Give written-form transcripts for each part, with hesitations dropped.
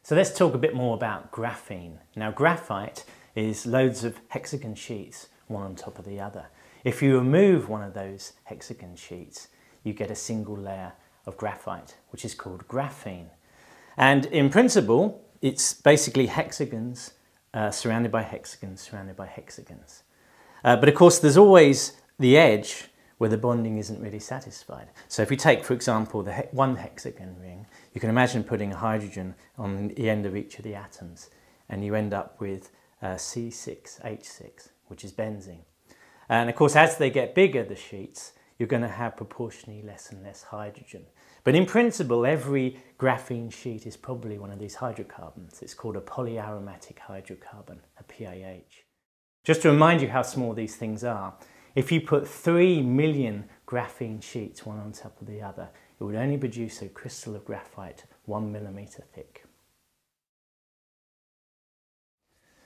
So let's talk a bit more about graphene. Now, graphite is loads of hexagon sheets, one on top of the other. If you remove one of those hexagon sheets, you get a single layer of graphite, which is called graphene. And in principle, it's basically hexagons surrounded by hexagons, surrounded by hexagons. But of course, there's always the edge where the bonding isn't really satisfied. So if you take, for example, one hexagon ring, you can imagine putting a hydrogen on the end of each of the atoms, and you end up with C6H6, which is benzene. And of course, as they get bigger, the sheets, you're going to have proportionally less and less hydrogen. But in principle, every graphene sheet is probably one of these hydrocarbons. It's called a polyaromatic hydrocarbon, a PAH. Just to remind you how small these things are, if you put 3 million graphene sheets one on top of the other, it would only produce a crystal of graphite 1 millimeter thick.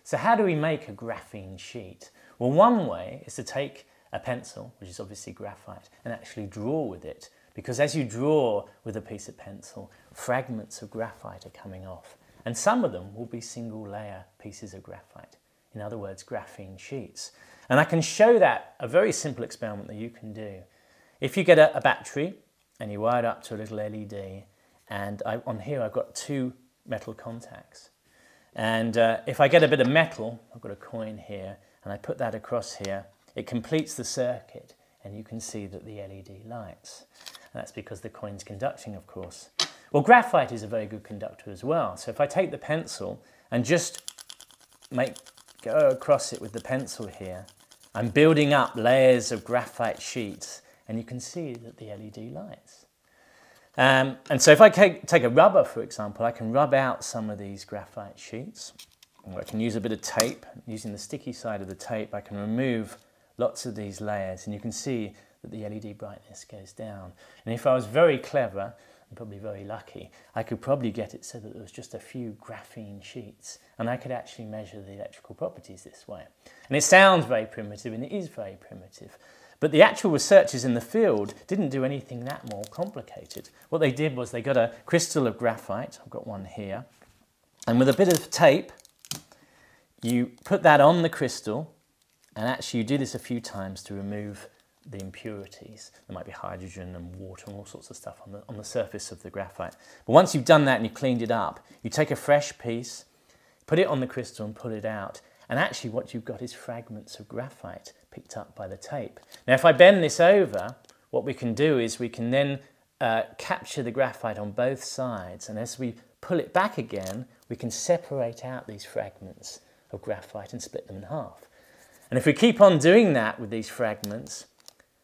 So how do we make a graphene sheet? Well, one way is to take a pencil, which is obviously graphite, and actually draw with it. Because as you draw with a piece of pencil, fragments of graphite are coming off. And some of them will be single layer pieces of graphite. In other words, graphene sheets. And I can show that, a very simple experiment that you can do. If you get a battery and you wire it up to a little LED, and on here I've got 2 metal contacts. And if I get a bit of metal, I've got a coin here, and I put that across here, it completes the circuit, and you can see that the LED lights. And that's because the coin's conducting, of course. Well, graphite is a very good conductor as well. So if I take the pencil and just go across it with the pencil here, I'm building up layers of graphite sheets, and you can see that the LED lights. And so if I take a rubber, for example, I can rub out some of these graphite sheets. Or I can use a bit of tape. Using the sticky side of the tape, I can remove lots of these layers, and you can see that the LED brightness goes down. And if I was very clever, and probably very lucky, I could probably get it so that there was just a few graphene sheets, and I could actually measure the electrical properties this way. And it sounds very primitive, and it is very primitive, but the actual researchers in the field didn't do anything that more complicated. What they did was they got a crystal of graphite, I've got one here, and with a bit of tape, you put that on the crystal, and actually you do this a few times to remove the impurities. There might be hydrogen and water and all sorts of stuff on the surface of the graphite. But once you've done that and you've cleaned it up, you take a fresh piece, put it on the crystal and pull it out. And actually what you've got is fragments of graphite picked up by the tape. Now if I bend this over, what we can do is we can then capture the graphite on both sides. And as we pull it back again, we can separate out these fragments of graphite and split them in half. And if we keep on doing that with these fragments,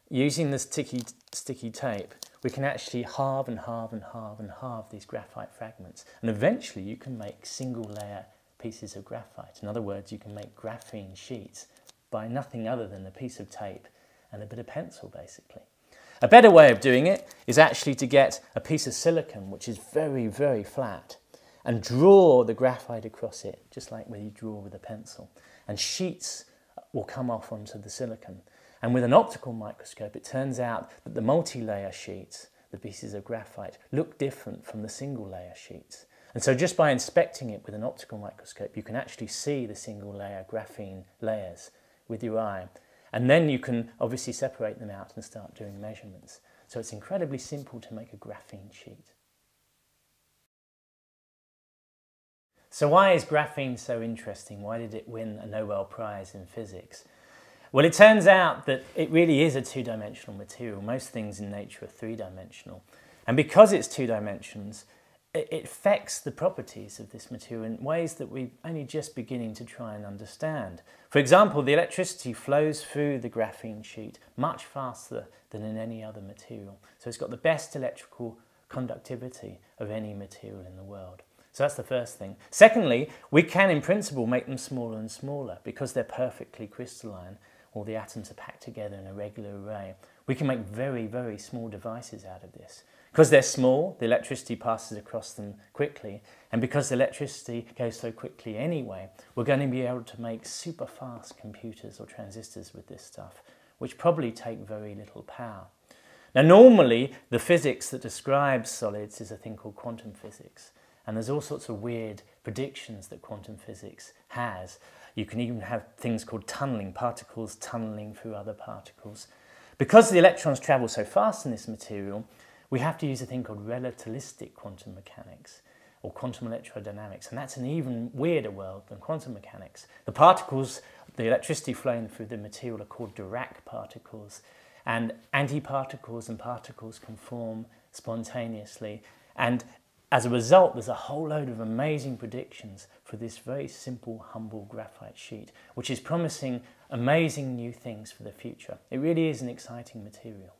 using the sticky tape, we can actually halve and halve and halve and halve these graphite fragments. And eventually you can make single layer pieces of graphite. In other words, you can make graphene sheets by nothing other than a piece of tape and a bit of pencil, basically. A better way of doing it is actually to get a piece of silicon, which is very, very flat, and draw the graphite across it, just like when you draw with a pencil. And sheets will come off onto the silicon. And with an optical microscope, it turns out that the multi-layer sheets, the pieces of graphite, look different from the single-layer sheets. And so just by inspecting it with an optical microscope, you can actually see the single-layer graphene layers with your eye. And then you can obviously separate them out and start doing measurements. So it's incredibly simple to make a graphene sheet. So why is graphene so interesting? Why did it win a Nobel Prize in physics? Well, it turns out that it really is a two-dimensional material. Most things in nature are three-dimensional. And because it's two dimensions, it affects the properties of this material in ways that we're only just beginning to try and understand. For example, the electricity flows through the graphene sheet much faster than in any other material. So it's got the best electrical conductivity of any material in the world. So that's the first thing. Secondly, we can in principle make them smaller and smaller because they're perfectly crystalline. All the atoms are packed together in a regular array. We can make very, very small devices out of this. Because they're small, the electricity passes across them quickly, and because the electricity goes so quickly anyway, we're going to be able to make super fast computers or transistors with this stuff, which probably take very little power. Now normally, the physics that describes solids is a thing called quantum physics, And there's all sorts of weird predictions that quantum physics has. You can even have things called tunneling, particles tunneling through other particles. Because the electrons travel so fast in this material, we have to use a thing called relativistic quantum mechanics, or quantum electrodynamics, and that's an even weirder world than quantum mechanics. The particles, the electricity flowing through the material are called Dirac particles, and antiparticles and particles can form spontaneously, and as a result there's a whole load of amazing predictions for this very simple, humble graphite sheet, which is promising amazing new things for the future. It really is an exciting material.